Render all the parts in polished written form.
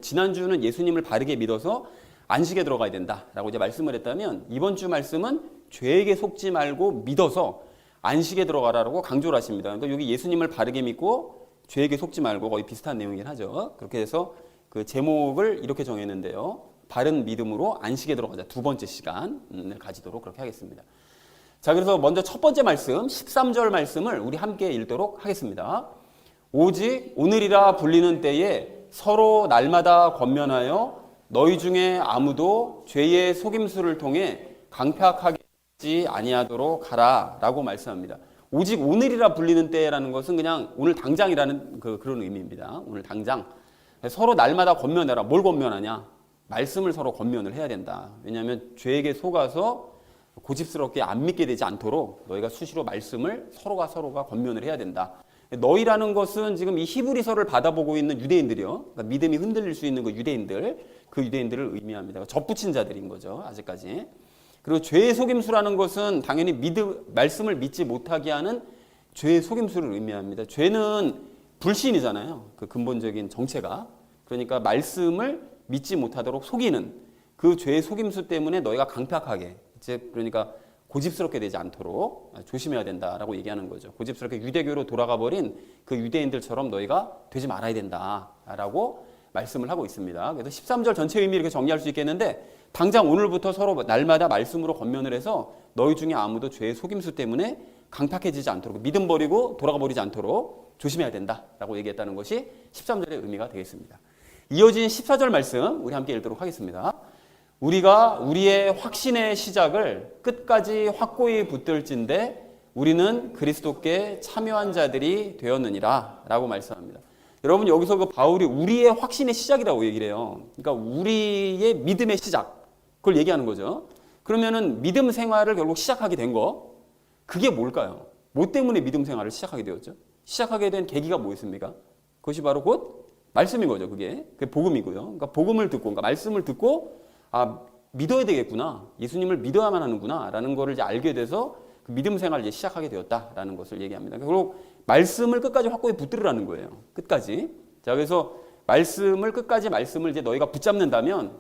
지난주는 예수님을 바르게 믿어서 안식에 들어가야 된다라고 이제 말씀을 했다면 이번 주 말씀은 죄에게 속지 말고 믿어서 안식에 들어가라고 강조를 하십니다. 그러니까 여기 예수님을 바르게 믿고 죄에게 속지 말고 거의 비슷한 내용이긴 하죠. 그렇게 해서 그 제목을 이렇게 정했는데요. 바른 믿음으로 안식에 들어가자. 두 번째 시간을 가지도록 그렇게 하겠습니다. 자, 그래서 먼저 첫 번째 말씀 13절 말씀을 우리 함께 읽도록 하겠습니다. 오직 오늘이라 불리는 때에 서로 날마다 권면하여 너희 중에 아무도 죄의 속임수를 통해 강팍하게 하지 아니하도록 하라 라고 말씀합니다. 오직 오늘이라 불리는 때라는 것은 그냥 오늘 당장이라는 그런 의미입니다. 오늘 당장 서로 날마다 권면해라. 뭘 권면하냐? 말씀을 서로 권면을 해야 된다. 왜냐하면 죄에게 속아서 고집스럽게 안 믿게 되지 않도록 너희가 수시로 말씀을 서로가 권면을 해야 된다. 너희라는 것은 지금 이 히브리서를 받아보고 있는 유대인들이요. 그러니까 믿음이 흔들릴 수 있는 그 유대인들을 의미합니다. 접붙인 자들인 거죠. 아직까지. 그리고 죄의 속임수라는 것은 당연히 말씀을 믿지 못하게 하는 죄의 속임수를 의미합니다. 죄는 불신이잖아요. 그 근본적인 정체가. 그러니까 말씀을 믿지 못하도록 속이는 그 죄의 속임수 때문에 너희가 강팍하게, 그러니까 고집스럽게 되지 않도록 조심해야 된다라고 얘기하는 거죠. 고집스럽게 유대교로 돌아가 버린 그 유대인들처럼 너희가 되지 말아야 된다라고 말씀을 하고 있습니다. 그래서 13절 전체 의미 이렇게 정리할 수 있겠는데 당장 오늘부터 서로 날마다 말씀으로 권면을 해서 너희 중에 아무도 죄의 속임수 때문에 강팍해지지 않도록, 믿음 버리고 돌아가 버리지 않도록 조심해야 된다라고 얘기했다는 것이 13절의 의미가 되겠습니다. 이어진 14절 말씀 우리 함께 읽도록 하겠습니다. 우리가 우리의 확신의 시작을 끝까지 확고히 붙들진대 우리는 그리스도께 참여한 자들이 되었느니라 라고 말씀합니다. 여러분 여기서 그 바울이 우리의 확신의 시작이라고 얘기를 해요. 그러니까 우리의 믿음의 시작, 그걸 얘기하는 거죠. 그러면은 믿음 생활을 결국 시작하게 된 거, 그게 뭘까요? 뭐 때문에 믿음 생활을 시작하게 되었죠? 시작하게 된 계기가 뭐였습니까? 그것이 바로 곧 말씀인 거죠. 그게 복음이고요. 그러니까 복음을 듣고, 그러니까 말씀을 듣고 믿어야 되겠구나. 예수님을 믿어야만 하는구나. 라는 것을 이제 알게 돼서 그 믿음 생활을 이제 시작하게 되었다라는 것을 얘기합니다. 그리고 말씀을 끝까지 확고히 붙들으라는 거예요. 끝까지. 자, 그래서 말씀을 이제 너희가 붙잡는다면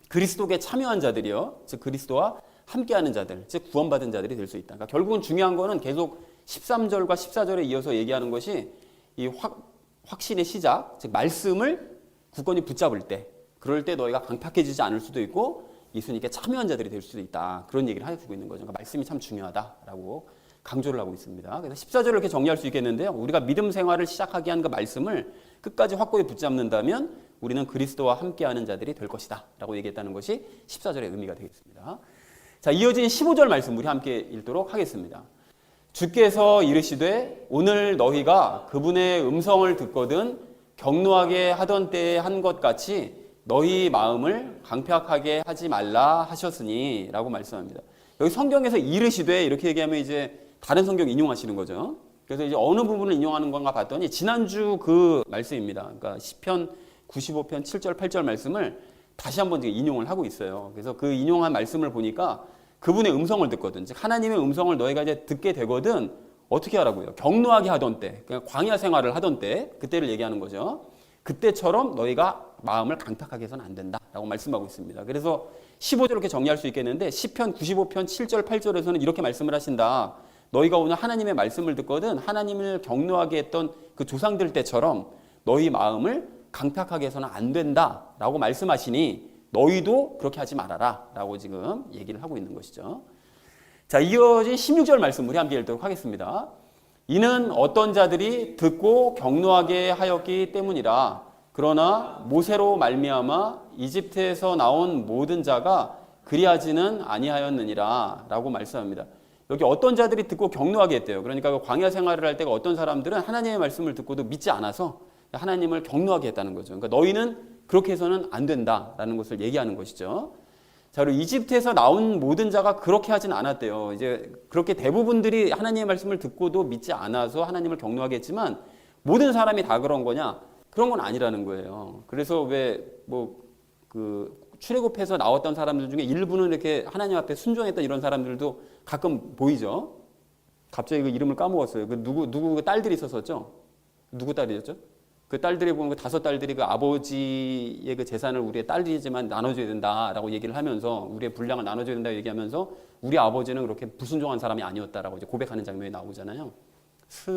그리스도께 참여한 자들이요. 즉, 그리스도와 함께하는 자들, 즉, 구원받은 자들이 될 수 있다. 그러니까 결국은 중요한 거는 계속 13절과 14절에 이어서 얘기하는 것이 이 확신의 시작, 즉, 말씀을 굳건히 붙잡을 때, 그럴 때 너희가 강팍해지지 않을 수도 있고 예수님께 참여한 자들이 될 수도 있다. 그런 얘기를 해주고 있는 거죠. 그러니까 말씀이 참 중요하다라고 강조를 하고 있습니다. 그래서 14절을 이렇게 정리할 수 있겠는데요. 우리가 믿음 생활을 시작하게 한 그 말씀을 끝까지 확고히 붙잡는다면 우리는 그리스도와 함께하는 자들이 될 것이다. 라고 얘기했다는 것이 14절의 의미가 되겠습니다. 자, 이어진 15절 말씀 우리 함께 읽도록 하겠습니다. 주께서 이르시되 오늘 너희가 그분의 음성을 듣거든 격노하게 하던 때에 한 것 같이 너희 마음을 강팍하게 하지 말라 하셨으니 라고 말씀합니다. 여기 성경에서 이르시되 이렇게 얘기하면 이제 다른 성경 인용하시는 거죠. 그래서 이제 어느 부분을 인용하는 건가 봤더니 지난주 그 말씀입니다. 그러니까 시편 95편 7절 8절 말씀을 다시 한번 인용을 하고 있어요. 그래서 그 인용한 말씀을 보니까 그분의 음성을 듣거든. 즉 하나님의 음성을 너희가 이제 듣게 되거든 어떻게 하라고요? 격노하게 하던 때, 그냥 광야 생활을 하던 때, 그때를 얘기하는 거죠. 그때처럼 너희가 마음을 강팍하게 해서는 안 된다라고 말씀하고 있습니다. 그래서 15절 이렇게 정리할 수 있겠는데 시편 95편 7절 8절에서는 이렇게 말씀을 하신다. 너희가 오늘 하나님의 말씀을 듣거든 하나님을 격노하게 했던 그 조상들 때처럼 너희 마음을 강팍하게 해서는 안 된다라고 말씀하시니 너희도 그렇게 하지 말아라 라고 지금 얘기를 하고 있는 것이죠. 자, 이어진 16절 말씀 우리 함께 읽도록 하겠습니다. 이는 어떤 자들이 듣고 격노하게 하였기 때문이라. 그러나 모세로 말미암아 이집트에서 나온 모든 자가 그리하지는 아니하였느니라 라고 말씀합니다. 여기 어떤 자들이 듣고 격노하게 했대요. 그러니까 그 광야 생활을 할 때가 어떤 사람들은 하나님의 말씀을 듣고도 믿지 않아서 하나님을 격노하게 했다는 거죠. 그러니까 너희는 그렇게 해서는 안 된다라는 것을 얘기하는 것이죠. 자, 그리고 이집트에서 나온 모든 자가 그렇게 하진 않았대요. 이제 그렇게 대부분들이 하나님의 말씀을 듣고도 믿지 않아서 하나님을 격노하게 했지만 모든 사람이 다 그런 거냐? 그런 건 아니라는 거예요. 그래서 왜 출애굽해서 나왔던 사람들 중에 일부는 이렇게 하나님 앞에 순종했던 이런 사람들도 가끔 보이죠. 갑자기 그 이름을 까먹었어요. 그 누구 딸들이 있었었죠? 누구 딸이었죠? 그 딸들이 보면 그 5딸들이 그 아버지의 그 재산을 우리의 딸이지만 나눠줘야 된다라고 얘기를 하면서 우리의 분량을 나눠줘야 된다고 얘기하면서 우리 아버지는 그렇게 불순종한 사람이 아니었다라고 이제 고백하는 장면이 나오잖아요.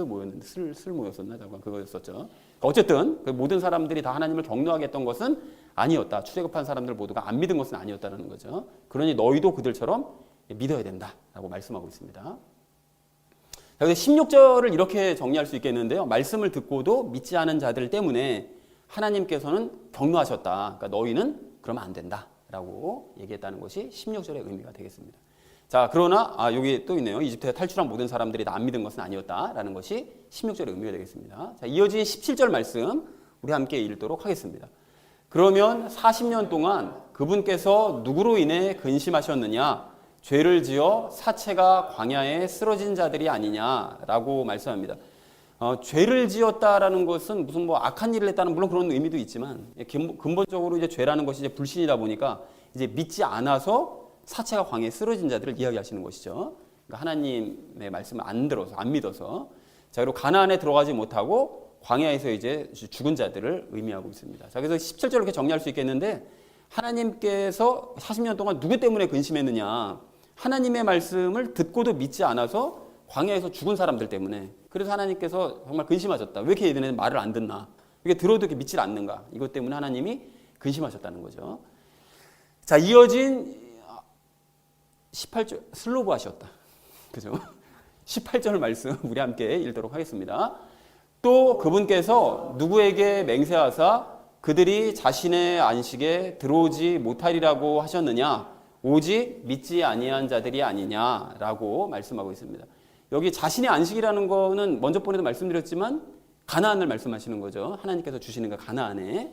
뭐였는데 슬 뭐였었나 잠깐 그거였었죠. 어쨌든 그 모든 사람들이 다 하나님을 경노하게 했던 것은 아니었다. 출애굽한 사람들 모두가 안 믿은 것은 아니었다는 거죠. 그러니 너희도 그들처럼 믿어야 된다라고 말씀하고 있습니다. 그래서 16절을 이렇게 정리할 수 있겠는데요. 말씀을 듣고도 믿지 않은 자들 때문에 하나님께서는 경노하셨다. 그러니까 너희는 그러면 안 된다라고 얘기했다는 것이 16절의 의미가 되겠습니다. 자, 그러나 여기 또 있네요. 이집트에 탈출한 모든 사람들이 다 안 믿은 것은 아니었다라는 것이 16절의 의미가 되겠습니다. 자, 이어진 17절 말씀 우리 함께 읽도록 하겠습니다. 그러면 40년 동안 그분께서 누구로 인해 근심하셨느냐? 죄를 지어 사체가 광야에 쓰러진 자들이 아니냐라고 말씀합니다. 죄를 지었다라는 것은 무슨 뭐 악한 일을 했다는 물론 그런 의미도 있지만 근본적으로 이제 죄라는 것이 이제 불신이다 보니까 이제 믿지 않아서 사체가 광야에 쓰러진 자들을 이야기하시는 것이죠. 그러니까 하나님의 말씀을 안 들어서 안 믿어서 자 그리고 가나안에 들어가지 못하고 광야에서 이제 죽은 자들을 의미하고 있습니다. 자 그래서 17절을 이렇게 정리할 수 있겠는데 하나님께서 40년 동안 누구 때문에 근심했느냐? 하나님의 말씀을 듣고도 믿지 않아서 광야에서 죽은 사람들 때문에 그래서 하나님께서 정말 근심하셨다. 왜 이렇게 얘네는 말을 안 듣나? 이게 들어도 이렇게 믿질 않는가? 이것 때문에 하나님이 근심하셨다는 거죠. 자 이어진 18절 슬로브 하셨다. 그죠? 18절 말씀 우리 함께 읽도록 하겠습니다. 또 그분께서 누구에게 맹세하사 그들이 자신의 안식에 들어오지 못하리라고 하셨느냐? 오직 믿지 아니한 자들이 아니냐라고 말씀하고 있습니다. 여기 자신의 안식이라는 거는 먼저 번에도 말씀드렸지만 가나안을 말씀하시는 거죠. 하나님께서 주시는 그 가나안에.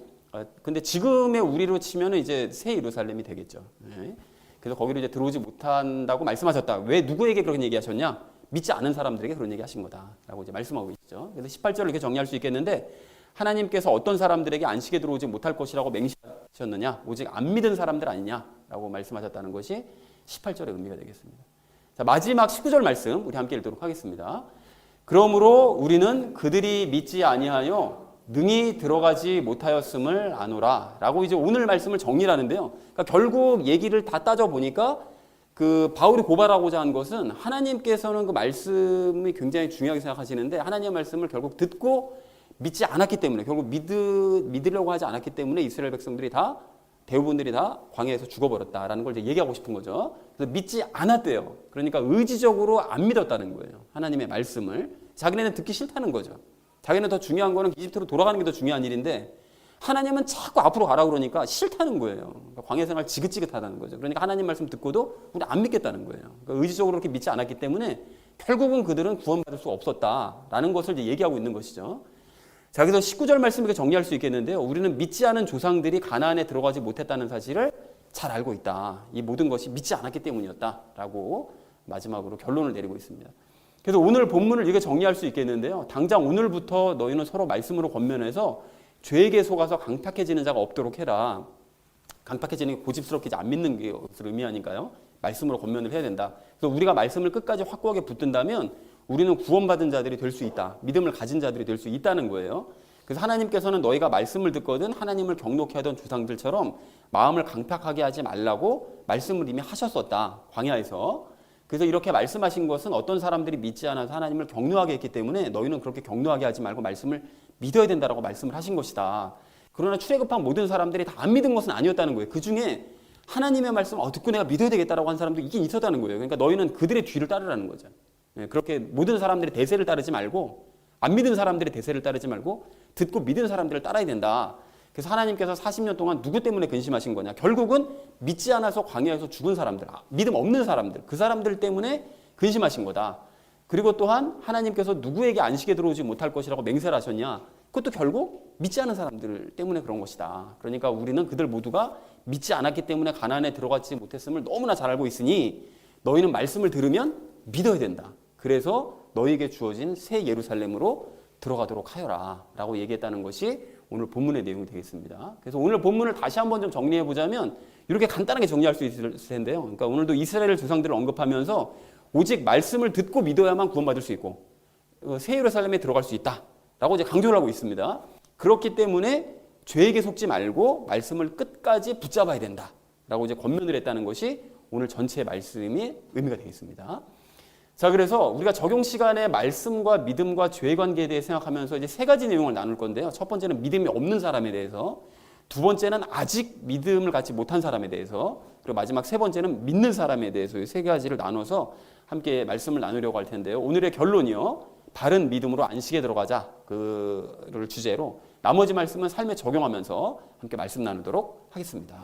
근데 지금의 우리로 치면은 이제 새 예루살렘이 되겠죠. 네. 그래서 거기로 이제 들어오지 못한다고 말씀하셨다. 왜 누구에게 그런 얘기하셨냐? 믿지 않은 사람들에게 그런 얘기하신 거다라고 이제 말씀하고 있죠. 그래서 18절을 이렇게 정리할 수 있겠는데 하나님께서 어떤 사람들에게 안식에 들어오지 못할 것이라고 맹세하셨느냐? 오직 안 믿은 사람들 아니냐라고 말씀하셨다는 것이 18절의 의미가 되겠습니다. 자, 마지막 19절 말씀 우리 함께 읽도록 하겠습니다. 그러므로 우리는 그들이 믿지 아니하여 능히 들어가지 못하였음을 아노라 라고 이제 오늘 말씀을 정리를 하는데요. 그러니까 결국 얘기를 다 따져보니까 그 바울이 고발하고자 한 것은 하나님께서는 그 말씀이 굉장히 중요하게 생각하시는데 하나님의 말씀을 결국 듣고 믿지 않았기 때문에 결국 믿으려고 하지 않았기 때문에 이스라엘 백성들이 다 대부분들이 다 광야에서 죽어버렸다라는 걸 이제 얘기하고 싶은 거죠. 그래서 믿지 않았대요. 그러니까 의지적으로 안 믿었다는 거예요. 하나님의 말씀을. 자기네는 듣기 싫다는 거죠. 자기는 더 중요한 거는 이집트로 돌아가는 게 더 중요한 일인데 하나님은 자꾸 앞으로 가라 그러니까 싫다는 거예요. 그러니까 광야 생활 지긋지긋하다는 거죠. 그러니까 하나님 말씀 듣고도 우리 안 믿겠다는 거예요. 그러니까 의지적으로 그렇게 믿지 않았기 때문에 결국은 그들은 구원받을 수 없었다라는 것을 이제 얘기하고 있는 것이죠. 자, 그래서 19절 말씀 이렇게 정리할 수 있겠는데요. 우리는 믿지 않은 조상들이 가나안에 들어가지 못했다는 사실을 잘 알고 있다. 이 모든 것이 믿지 않았기 때문이었다라고 마지막으로 결론을 내리고 있습니다. 그래서 오늘 본문을 이렇게 정리할 수 있겠는데요. 당장 오늘부터 너희는 서로 말씀으로 권면해서 죄에게 속아서 강팍해지는 자가 없도록 해라. 강팍해지는 게 고집스럽게 안 믿는 것을 의미하니까요. 말씀으로 권면을 해야 된다. 그래서 우리가 말씀을 끝까지 확고하게 붙든다면 우리는 구원받은 자들이 될 수 있다. 믿음을 가진 자들이 될 수 있다는 거예요. 그래서 하나님께서는 너희가 말씀을 듣거든 하나님을 경록해 하던 조상들처럼 마음을 강팍하게 하지 말라고 말씀을 이미 하셨었다. 광야에서. 그래서 이렇게 말씀하신 것은 어떤 사람들이 믿지 않아서 하나님을 경노하게 했기 때문에 너희는 그렇게 경노하게 하지 말고 말씀을 믿어야 된다라고 말씀을 하신 것이다. 그러나 출애굽한 모든 사람들이 다 안 믿은 것은 아니었다는 거예요. 그중에 하나님의 말씀을 듣고 내가 믿어야 되겠다라고 한 사람도 있긴 있었다는 거예요. 그러니까 너희는 그들의 뒤를 따르라는 거죠. 그렇게 모든 사람들의 대세를 따르지 말고 안 믿은 사람들의 대세를 따르지 말고 듣고 믿은 사람들을 따라야 된다. 그래서 하나님께서 40년 동안 누구 때문에 근심하신 거냐? 결국은 믿지 않아서 광야에서 죽은 사람들, 믿음 없는 사람들, 그 사람들 때문에 근심하신 거다. 그리고 또한 하나님께서 누구에게 안식에 들어오지 못할 것이라고 맹세를 하셨냐? 그것도 결국 믿지 않은 사람들 때문에 그런 것이다. 그러니까 우리는 그들 모두가 믿지 않았기 때문에 가나안에 들어가지 못했음을 너무나 잘 알고 있으니 너희는 말씀을 들으면 믿어야 된다. 그래서 너희에게 주어진 새 예루살렘으로 들어가도록 하여라 라고 얘기했다는 것이 오늘 본문의 내용이 되겠습니다. 그래서 오늘 본문을 다시 한번 좀 정리해 보자면 이렇게 간단하게 정리할 수 있을 텐데요. 그러니까 오늘도 이스라엘 조상들을 언급하면서 오직 말씀을 듣고 믿어야만 구원받을 수 있고 새 예루살렘에 들어갈 수 있다 라고 이제 강조를 하고 있습니다. 그렇기 때문에 죄에게 속지 말고 말씀을 끝까지 붙잡아야 된다라고 이제 권면을 했다는 것이 오늘 전체 말씀이 의미가 되겠습니다. 자, 그래서 우리가 적용 시간에 말씀과 믿음과 죄의 관계에 대해 생각하면서 이제 세 가지 내용을 나눌 건데요. 첫 번째는 믿음이 없는 사람에 대해서, 두 번째는 아직 믿음을 갖지 못한 사람에 대해서, 그리고 마지막 세 번째는 믿는 사람에 대해서 이 세 가지를 나눠서 함께 말씀을 나누려고 할 텐데요. 오늘의 결론이요. 바른 믿음으로 안식에 들어가자. 그를 주제로 나머지 말씀은 삶에 적용하면서 함께 말씀 나누도록 하겠습니다.